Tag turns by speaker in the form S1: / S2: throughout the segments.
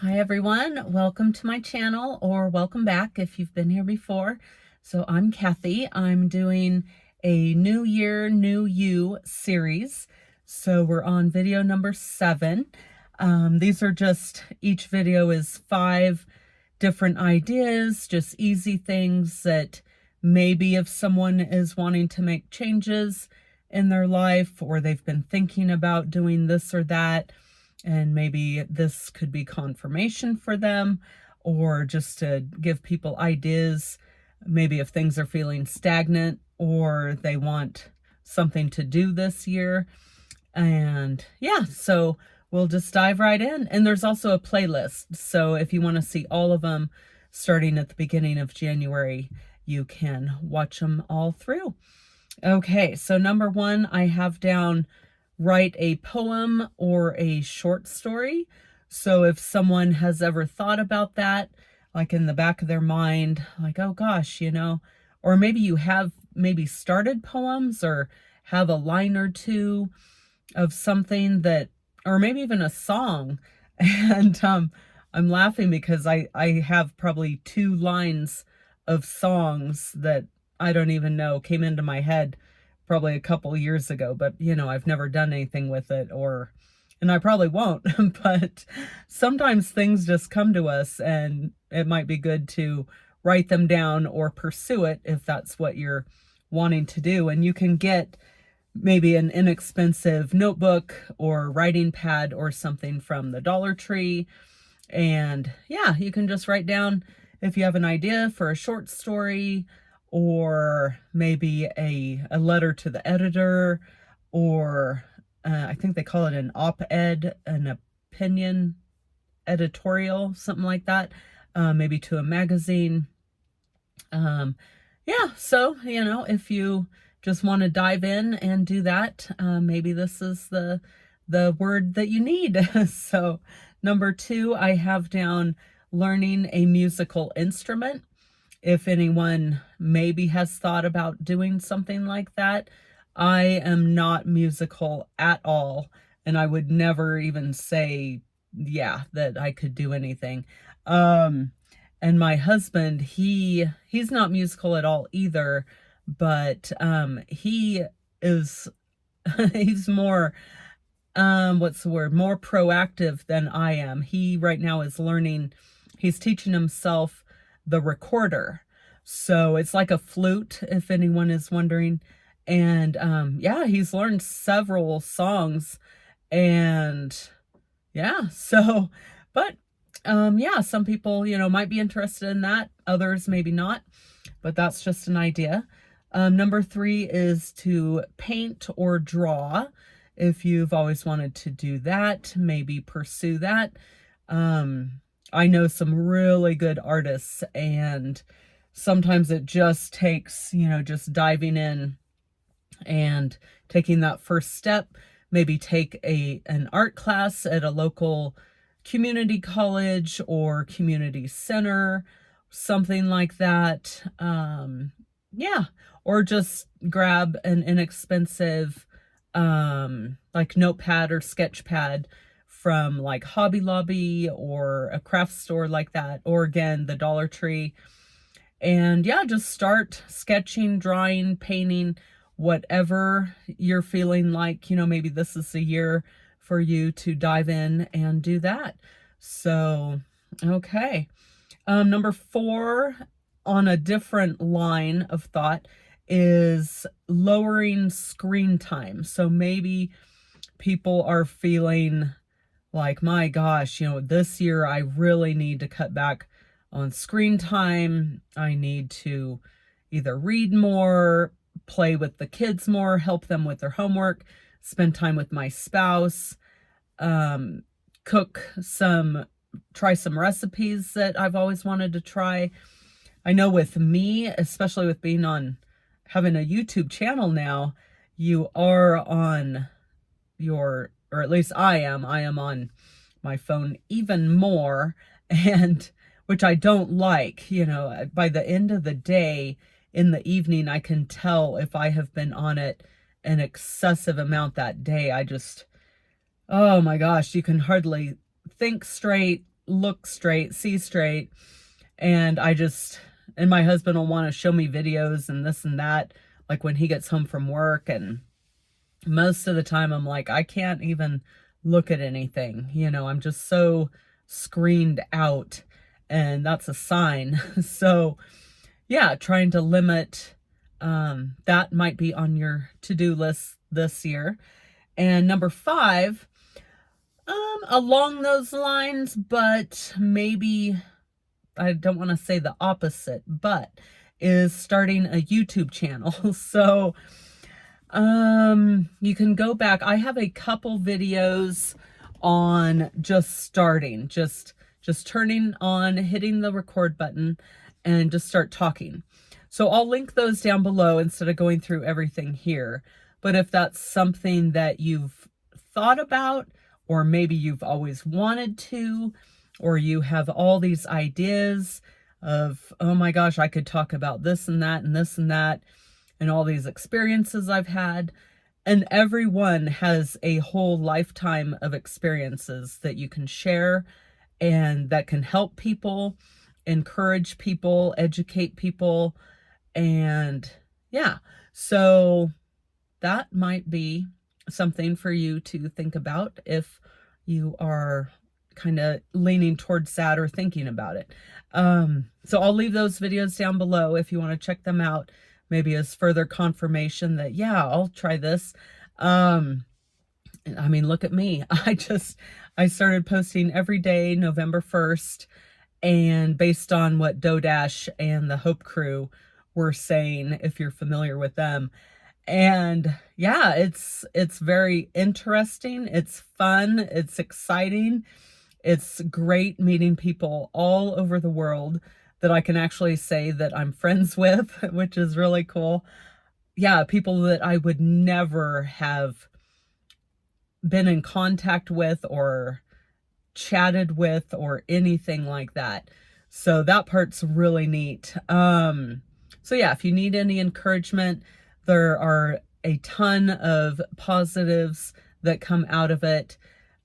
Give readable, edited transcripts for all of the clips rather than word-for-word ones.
S1: Hi everyone, welcome to my channel, or welcome back if you've been here before. So I'm Kathy. I'm doing a New Year, New You series. So we're on video number 7. These are just, each video is 5 different ideas, just easy things that maybe if someone is wanting to make changes in their life, or they've been thinking about doing this or that, and maybe this could be confirmation for them, or just to give people ideas, maybe if things are feeling stagnant or they want something to do this year. And yeah, so we'll just dive right in. And there's also a playlist, so if you want to see all of them starting at the beginning of January, you can watch them all through. Okay, so number 1, I have down write a poem or a short story. So if someone has ever thought about that, like in the back of their mind, like, oh gosh, or maybe you have maybe started poems or have a line or two of something that, or maybe even a song. And I'm laughing because I have probably 2 lines of songs that I don't even know came into my head probably a couple years ago, but I've never done anything with it, and I probably won't. But sometimes things just come to us, and it might be good to write them down or pursue it if that's what you're wanting to do. And you can get maybe an inexpensive notebook or writing pad or something from the Dollar Tree. And yeah, you can just write down if you have an idea for a short story, or maybe a letter to the editor, or I think they call it an op-ed, an opinion editorial, something like that, maybe to a magazine. Yeah, so, if you just want to dive in and do that, maybe this is the word that you need. So number 2, I have down learning a musical instrument. If anyone maybe has thought about doing something like that, I am not musical at all, and I would never even say, yeah, that I could do anything. And my husband, he's not musical at all either, but he is he's more what's the word, more proactive than I am. He right now is learning, he's teaching himself the recorder. So it's like a flute, if anyone is wondering. And yeah, he's learned several songs. And yeah, so, but yeah, some people, might be interested in that, others maybe not, but that's just an idea. Number 3 is to paint or draw. If you've always wanted to do that, maybe pursue that. I know some really good artists, and sometimes it just takes, just diving in and taking that first step. Maybe take an art class at a local community college or community center, something like that. Yeah, or just grab an inexpensive like notepad or sketch pad from like Hobby Lobby or a craft store like that, or again, the Dollar Tree. And yeah, just start sketching, drawing, painting, whatever you're feeling like, maybe this is a year for you to dive in and do that. So, okay. Number 4, on a different line of thought, is lowering screen time. So maybe people are feeling like, my gosh, this year I really need to cut back on screen time. I need to either read more, play with the kids more, help them with their homework, spend time with my spouse, cook try some recipes that I've always wanted to try. I know with me, especially with having a YouTube channel now, you are on or at least I am on my phone even more, and which I don't like. By the end of the day, in the evening, I can tell if I have been on it an excessive amount that day. Oh my gosh, you can hardly think straight. look straight, see straight. And and my husband will want to show me videos and this and that, like when he gets home from work. And most of the time I'm like, I can't even look at anything. I'm just so screened out, and that's a sign. So yeah, trying to limit, that might be on your to-do list this year. And number 5, along those lines, but maybe I don't want to say the opposite, but is starting a YouTube channel. So you can go back. I have a couple videos on just starting, just turning on, hitting the record button, and just start talking. So I'll link those down below instead of going through everything here. But if that's something that you've thought about, or maybe you've always wanted to, or you have all these ideas of, oh my gosh, I could talk about this and that and this and that, and all these experiences I've had. And everyone has a whole lifetime of experiences that you can share and that can help people, encourage people, educate people. And yeah, so that might be something for you to think about if you are kind of leaning towards that or thinking about it. So I'll leave those videos down below if you want to check them out, maybe as further confirmation that, yeah, I'll try this. I mean, look at me. I started posting every day, November 1st, and based on what DoDash and the Hope Crew were saying, if you're familiar with them. And yeah, it's very interesting. It's fun. It's exciting. It's great meeting people all over the world that I can actually say that I'm friends with, which is really cool. Yeah, people that I would never have been in contact with or chatted with or anything like that. So that part's really neat. So yeah, if you need any encouragement, there are a ton of positives that come out of it.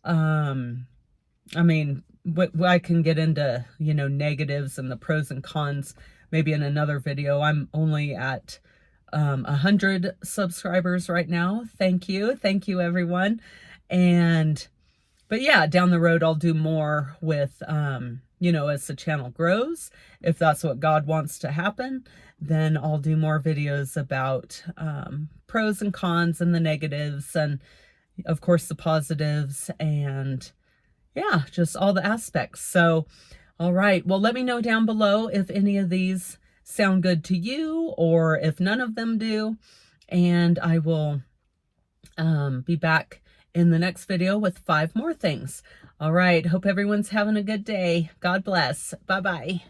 S1: I mean, I can get into, negatives and the pros and cons maybe in another video. I'm only at 100 subscribers right now. Thank you. Thank you, everyone. But yeah, down the road, I'll do more with, as the channel grows. If that's what God wants to happen, then I'll do more videos about pros and cons and the negatives, and of course the positives, and yeah, just all the aspects. So, all right. Well, let me know down below if any of these sound good to you or if none of them do. And I will be back in the next video with 5 more things. All right. Hope everyone's having a good day. God bless. Bye-bye.